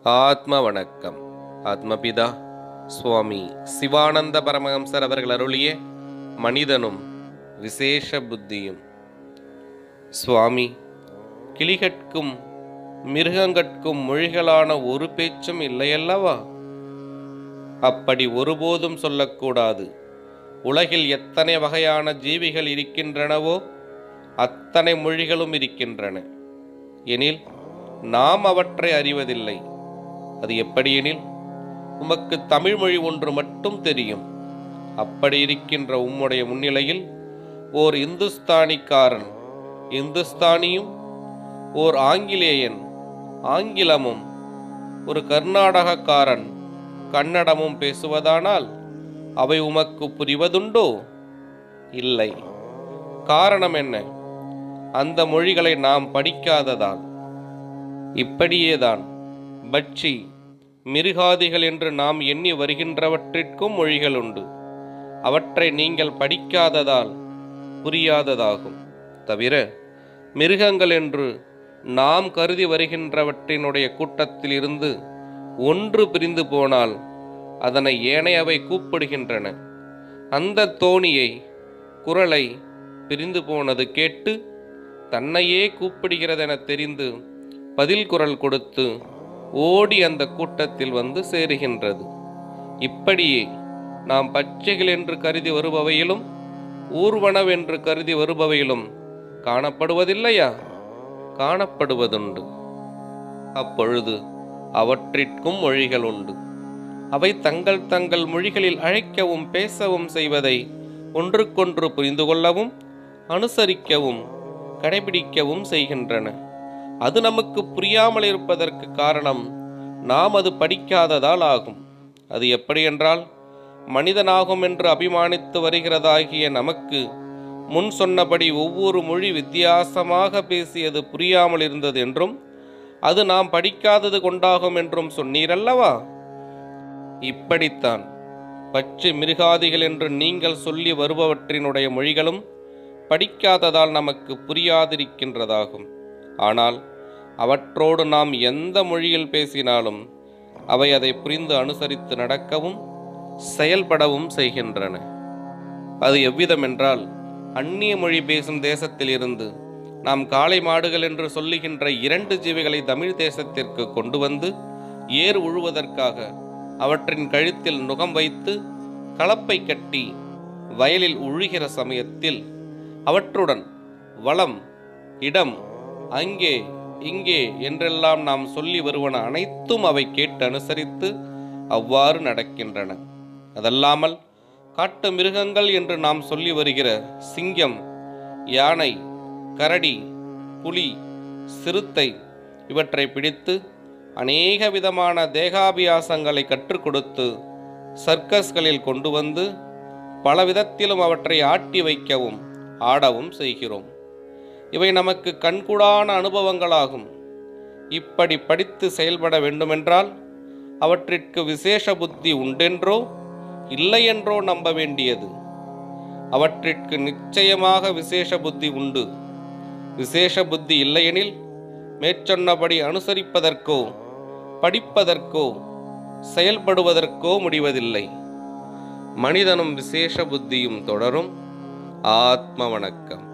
ஆத்ம வணக்கம். ஆத்மபிதா சுவாமி சிவானந்த பரமஹம்சர் அவர்கள் அருளிய மனிதனும் விசேஷ புத்தியும். சுவாமி, கிளிகட்கும் மிருகங்கட்கும் மொழிகளான ஒரு பேச்சும் இல்லையல்லவா? அப்படி ஒருபோதும் சொல்லக்கூடாது. உலகில் எத்தனை வகையான ஜீவிகள் இருக்கின்றனவோ அத்தனை மொழிகளும் இருக்கின்றன. எனில் நாம் அவற்றை அறிவதில்லை. அது எப்படியெனில், உமக்கு தமிழ் மொழி ஒன்று மட்டும் தெரியும். அப்படி இருக்கின்ற உம்முடைய முன்னிலையில் ஓர் இந்துஸ்தானிக்காரன் இந்துஸ்தானியும், ஓர் ஆங்கிலேயன் ஆங்கிலமும், ஒரு கர்நாடகக்காரன் கன்னடமும் பேசுவதானால் அவை உமக்கு புரிவதுண்டோ? இல்லை. காரணம் என்ன? அந்த மொழிகளை நாம் படிக்காததால். இப்படியேதான் பட்சி மிருகாதிகள் என்று நாம் எண்ணி வருகின்றவற்றிற்கும் மொழிகள் உண்டு. அவற்றை நீங்கள் படிக்காததால் புரியாததாகும். தவிர மிருகங்கள் என்று நாம் கருதி வருகின்றவற்றினுடைய கூட்டத்தில் இருந்து ஒன்று பிரிந்து போனால் அதனை ஏனையவை கூப்பிடுகின்றன. அந்த தோணியை, குரலை பிரிந்து போனது கேட்டு தன்னையே கூப்பிடுகிறதென தெரிந்து பதில் குரல் கொடுத்து ஓடி அந்த கூட்டத்தில் வந்து சேருகின்றது. இப்படியே நாம் பச்சைகள் என்று கருதி வருபவையிலும் ஊர்வனவென்று கருதி வருபவையிலும் காணப்படுவதில்லையா? காணப்படுவதுண்டு. அப்பொழுது அவற்றிற்கும் மொழிகள் உண்டு. அவை தங்கள் தங்கள் மொழிகளில் அழைக்கவும் பேசவும் செய்வதை ஒன்றுக்கொன்று புரிந்து கொள்ளவும் அனுசரிக்கவும் கடைபிடிக்கவும் செய்கின்றன. அது நமக்கு புரியாமல் இருப்பதற்கு காரணம் நாம் அது படிக்காததால் ஆகும். அது எப்படி என்றால், மனிதனாகும் என்று அபிமானித்து வருகிறதாகிய நமக்கு முன் சொன்னபடி ஒவ்வொரு மொழி வித்தியாசமாக பேசியது புரியாமல் இருந்தது என்றும், அது நாம் படிக்காதது கொண்டாகும் என்றும் சொன்னீரல்லவா? இப்படித்தான் பச்சை மிருகாதிகள் என்று நீங்கள் சொல்லி வருபவற்றினுடைய மொழிகளும் படிக்காததால் நமக்கு புரியாதிருக்கின்றதாகும். ஆனால் அவற்றோடு நாம் எந்த மொழியில் பேசினாலும் அவை அதை புரிந்து அனுசரித்து நடக்கவும் செயல்படவும் செய்கின்றன. அது எவ்விதமென்றால், அந்நிய மொழி பேசும் தேசத்தில் இருந்து நாம் காளை மாடுகள் என்று சொல்லுகின்ற 2 ஜீவிகளை தமிழ் தேசத்திற்கு கொண்டு வந்து ஏர் உழுவதற்காக அவற்றின் கழுத்தில் நுகம் வைத்து கலப்பை கட்டி வயலில் உழுகிற சமயத்தில் அவற்றுடன் வளம், இடம், அங்கே இங்கே என்றெல்லாம் நாம் சொல்லி வருவன அனைத்தும் அவை கேட்டு அனுசரித்து அவ்வாறு நடக்கின்றன. அதல்லாமல் காட்டு மிருகங்கள் என்று நாம் சொல்லி வருகிற சிங்கம், யானை, கரடி, புலி, சிறுத்தை இவற்றை பிடித்து அநேக விதமான தேகாபியாசங்களை கற்றுக் கொடுத்து சர்க்கஸ்களில் கொண்டு வந்து பல விதத்திலும் அவற்றை ஆட்டி வைக்கவும் ஆடவும் செய்கிறோம். இவை நமக்கு கண்கூடான அனுபவங்களாகும். இப்படி படித்து செயல்பட வேண்டுமென்றால் அவற்றிற்கு விசேஷ புத்தி உண்டென்றோ இல்லையென்றோ நம்ப வேண்டியது. அவற்றிற்கு நிச்சயமாக விசேஷ புத்தி உண்டு. விசேஷ புத்தி இல்லையெனில் மேற்சொன்னபடி அனுசரிப்பதற்கோ படிப்பதற்கோ செயல்படுவதற்கோ முடிவதில்லை. மனிதனும் விசேஷ புத்தியும் தொடரும். ஆத்ம வணக்கம்.